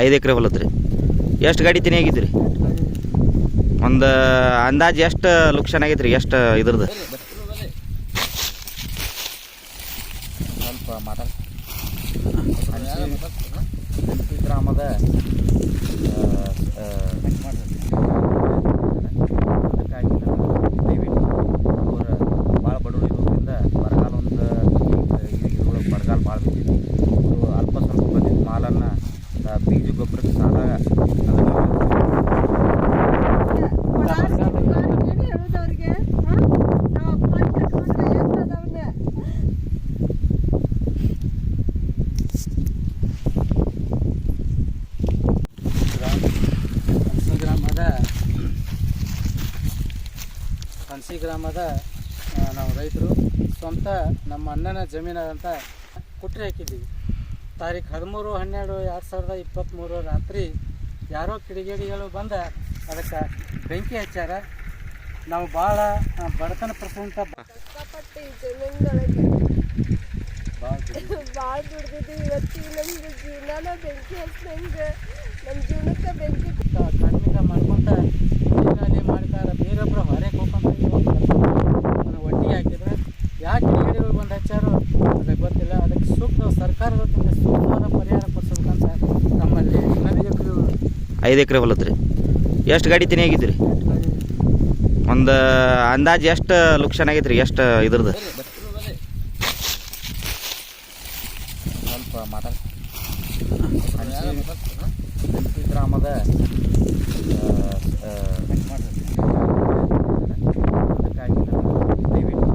5 ಎಕರೆ ಹೊಲದ್ರಿ. ಎಷ್ಟು ಗಾಡಿ ತಿನಿ ಆಗಿದ್ರಿ? ಒಂದು ಅಂದಾಜು ಎಷ್ಟು ಲುಕ್ಷನ್ ಆಗೈತೆ ರೀ? ಎಷ್ಟು ಇದ್ರದ್ದು ಸ್ವಲ್ಪ ಮಾತಾಡ ಗ್ರಾಮದ ದಯವಿಟ್ಟು ಅವ್ರು ಭಾಳ ಬಡವರು ಇರೋದ್ರಿಂದ ಬರಗಾಲ ಇದ್ರೊಳಗೆ ಬರಗಾಲ ಭಾಳ ಬಿದ್ದಿತ್ತು. ಅಲ್ಪ ಸ್ವಲ್ಪ ಬಂದಿದ್ದ ಮಾಲನ್ನು ಬೀಜ ಗೊಬ್ಬರದ ಸಾಲ ಹನ್ಸಿ ಗ್ರಾಮದ ನಾವು ರೈತರು ಸ್ವಂತ ನಮ್ಮ ಅಣ್ಣನ ಜಮೀನಾದಂಥ ಕುಟ್ರಿ ಹಾಕಿದ್ದೀವಿ. ತಾರೀಖು 13/12/2023 ರಾತ್ರಿ ಯಾರೋ ಕಿಡಿಗೇಡಿಗಳು ಬಂದ ಅದಕ್ಕೆ ಬೆಂಕಿ ಹಚ್ಚಾರ. ನಾವು ಭಾಳ ಬಡತನ ಪ್ರಸಂತ ಕಷ್ಟಪಟ್ಟು ಈ ಜಮೀನುಗಳಿಗೆ ಭಾಳ ದುಡ್ದಿದ್ದೀವಿ. ಇವತ್ತಿಗೆ ನಮ್ಗೆ ಜೀವನ ಬೆಂಕಿ ಹಚ್ಚಿದಂಗೆ ನಮ್ಮ ಜೀವನಕ್ಕೆ ಬೆಂಕಿ ಕಣ್ಣಿಂದ ಮಾಡ್ಕೊಂತ ಅಲ್ಲಿ ಮಾಡ್ತಾರೆ. ಬೇರೊಬ್ಬರು ಹೊರಗೆ ಹೋಗ್ಕೊಂತ ಒಟ್ಟಿಗೆ ಹಾಕಿದ್ರೆ ಯಾಕೆ ಕಿಡಿಗೇಡಿಗಳು ಬಂದು ಹಚ್ಚಾರೋ ಅದಕ್ಕೆ ಗೊತ್ತಿಲ್ಲ. ಅದಕ್ಕೆ ಸೂಕ್ತ ಸರ್ಕಾರದಿಂದ ಸೂಕ್ತವಾದ ಪರಿಹಾರ ಕೊಡಿಸ್ಬೇಕಂತ ನಮ್ಮಲ್ಲಿ 5 ಎಕರೆ ಹೊಲದ್ರಿ. ಎಷ್ಟು ಗಾಡಿ ತಿನಿ ಆಗಿದ್ರಿ? ಒಂದು ಅಂದಾಜು ಎಷ್ಟು ಲುಕ್ಷನ್ ಆಗೈತೆ ರೀ? ಎಷ್ಟು ಇದ್ರದ್ದು ಸ್ವಲ್ಪ ಮಾತಾಡ ಗ್ರಾಮದ ದಯವಿಟ್ಟು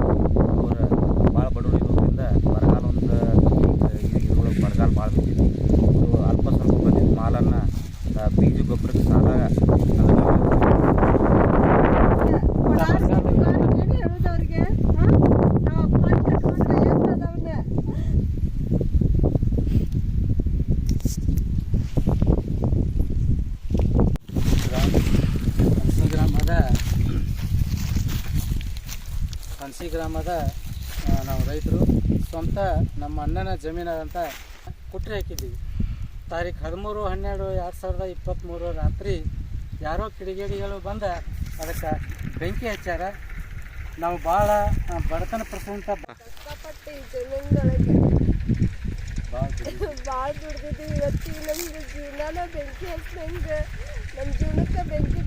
ಅವ್ರು ಭಾಳ ಬಡವರು ಇರೋದ್ರಿಂದ ಬರಗಾಲ ಇದ್ರೊಳಗೆ ಬರಗಾಲ ಭಾಳ ಬಿದ್ದಿತ್ತು. ಅಲ್ಪ ಸ್ವಲ್ಪ ಬಂದಿದ್ದ ಮಾಲನ್ನು ಬೀಜ ಗೊಬ್ಬರದ ಸಾಲ ಹನ್ಸಿ ಗ್ರಾಮದ ನಾವು ರೈತರು ಸ್ವಂತ ನಮ್ಮ ಅಣ್ಣನ ಜಮೀನಾದಂಥ ಕುಟ್ರಿ ಹಾಕಿದ್ದೀವಿ. ತಾರೀಖು 13/12/2023 ರಾತ್ರಿ ಯಾರೋ ಕಿಡಿಗೇಡಿಗಳು ಬಂದ ಅದಕ್ಕೆ ಬೆಂಕಿ ಹಚ್ಚಾರ. ನಾವು ಭಾಳ ಬಡತನ ಪ್ರಸಂತ ಕಷ್ಟಪಟ್ಟು ಈ ಜಮೀನುಗಳಿಗೆ ಭಾಳ ದುಡ್ದಿದ್ದೀವಿ. ಇವತ್ತಿಗೆ ನಮ್ಗೆ ಜೀವನ ಬೆಂಕಿ ಹಚ್ಚಿದಂಗೆ ನಮ್ಮ ಜೀವನಕ್ಕೆ ಬೆಂಕಿ